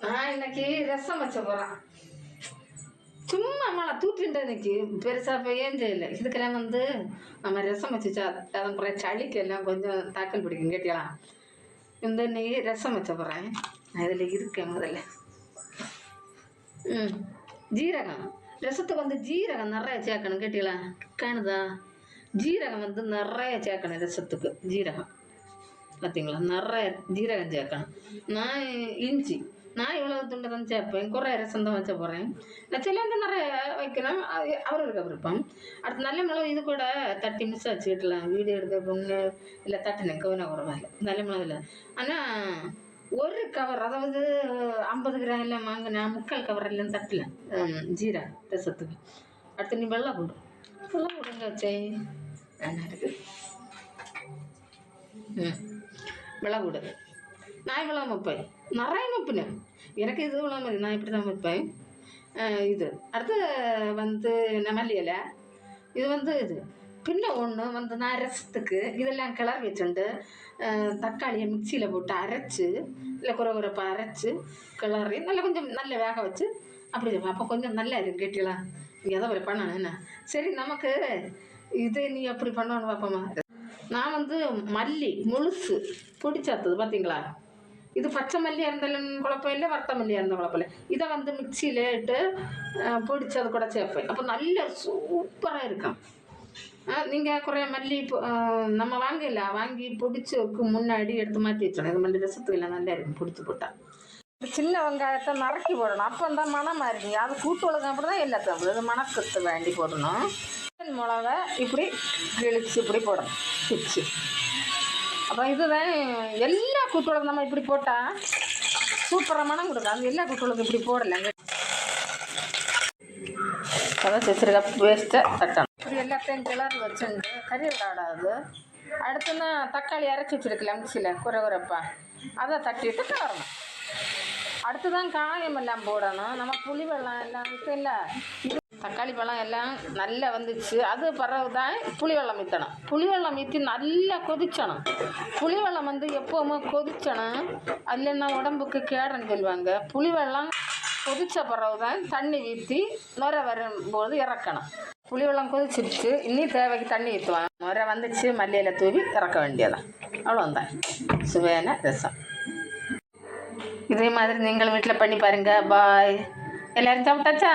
நான் இன்னைக்கு ரசம் வச்ச போகிறேன். சும்மா மழை தூக்கிட்டு இன்னைக்கு பெருசாக இப்போ ஏன் செய்யலை. இதுக்கெல்லாம் நம்ம ரசம் வச்சுச்சா அதன் பிறகு சளிக்கெல்லாம் கொஞ்சம் தாக்கல் பிடிக்கும் கேட்டியா. இன்னைக்கு ரசம் வச்ச போகிறேன். நான் இதில் இருக்கேன் முதல்ல. ஜீரகம் ரசத்துக்கு ஜீரகம் நிறைய சேர்க்கணும் கேட்டீங்களா. காணுதா? ஜீரகம் நிறைய சேர்க்கணும் ரசத்துக்கு. ஜீரகம் பார்த்தீங்களா, நிறைய ஜீரகம் சேர்க்கணும். நான் இஞ்சி நான் இவ்வளோ துண்டை தான் சேர்ப்பேன். குறை ரசம் தான் வச்ச போகிறேன். நான் சிலவங்க நிறைய வைக்கணும், அவருக்கு விருப்பம். அடுத்து நல்ல மிளகு இது கூட தட்டி மிஸ் வச்சுக்கிட்டலாம். வீடியோ எடுக்க பொண்ணு இல்லை தட்டினேன் கவுனா குறவாயில் நல்ல மிளகு இல்லை. ஆனால் ஒரு கவர், அதாவது 50 கிராம் எல்லாம் வாங்கினா 3/4 கவர் எல்லாம் தட்டல ஜீரா ரசத்துக்கு. அடுத்து நீ வெள்ளை போடு. வெள்ளை போடுங்க வச்சே என்ன இருக்குது. வெள்ளை போடு. நான் இவ்வளோ வைப்பேன், நிறைய வைப்பினேன். எனக்கு இது இவ்வளோ மாதிரி நான் இப்படி தான் வைப்பேன். இது அடுத்து மல்லி இலை. இது இது பின்ன ஒன்று நான் ரசத்துக்கு இதெல்லாம் கிளறி வச்சுண்டு தக்காளியை மிக்சியில் போட்டு அரைச்சி இல்லை குறப்பாக அரைச்சி கிளறி நல்லா கொஞ்சம் நல்ல வேக வச்சு அப்படி செய்வேன். அப்போ கொஞ்சம் நல்லா இருக்கு கேட்டீங்களா. இங்கே எதை ஒரு பண்ணணும் என்ன. சரி நமக்கு இது நீ அப்படி பண்ணணும் பார்ப்போமா. நான் மல்லி முழுசு பிடிச்சாத்தது பார்த்தீங்களா. இது பச்சை மல்லியாக இருந்தாலும் குழப்பம் இல்லை, வறுத்த மல்லியாக இருந்தால் குழப்பம் இல்லை. இதை மிக்சியில் இட்டு பிடிச்சது கூட சேர்ப்பேன். அப்போ நல்ல சூப்பராக இருக்கும். நீங்கள் குறைய மல்லி நம்ம வாங்கி பிடிச்சதுக்கு முன்னாடி எடுத்து மாற்றி வச்சோம். இது மல்லி ரசத்துக்கு இல்லை நல்லா இருக்கும் பிடிச்சி போட்டால். சின்ன வெங்காயத்தை நறுக்கி போடணும், அப்போ தான் மணமாக இருக்குங்க. அது கூட்டு உலகம் அப்படி தான் எல்லாத்தையும் இது மணக்கத்து வேண்டி போடணும். மிளகா இப்படி கிழிச்சு இப்படி போடணும் பிச்சு. அப்போ இதுதான் எல்லா கூட்டுகளுக்கும் நம்ம இப்படி போட்டால் சூப்பராக மனம் கொடுக்கும். அது எல்லா கூட்டுகளுக்கும் இப்படி போடலைங்க. அதான் வச்சுருக்க வேஸ்ட்டை தட்டணும். இப்படி எல்லாத்தையும் கிளறி வச்சுட்டு கறி விடாடாது. அடுத்துன்னா தக்காளி அரைச்சி வச்சுருக்கலாம் மிக்சியில் குறப்பா, அதை தட்டிட்டு கிளறணும். அடுத்து தான் காயம் எல்லாம் போடணும். நம்ம புளி வெள்ளம் எல்லாம் இல்லை, தக்காளி பழம் எல்லாம் நல்லா வந்துச்சு. அது பிறகு தான் புளி வெள்ளம் ஊற்றணும். புளி வெள்ளம் ஊற்றி நல்லா கொதிச்சணும். புளி வெள்ளம் எப்போவுமே கொதிச்சணும், இல்லைன்னா உடம்புக்கு கேடுன்னு சொல்லுவாங்க. புளி வெள்ளம் கொதித்த பிறகு தான் தண்ணி ஊற்றி நுரை வரும்போது இறக்கணும். புளி வெள்ளம் கொதிச்சிருச்சு, இன்னும் தேவைக்கு தண்ணி ஊற்றுவாங்க. நுரை வந்துச்சு, மல்லியில் தூவி இறக்க வேண்டியதான். அவ்வளோந்தான் சுவையான ரசம். இதே மாதிரி நீங்கள் வீட்டில் பண்ணி பாருங்கள். பாய். எல்லோரும் சாப்பிட்டாச்சா?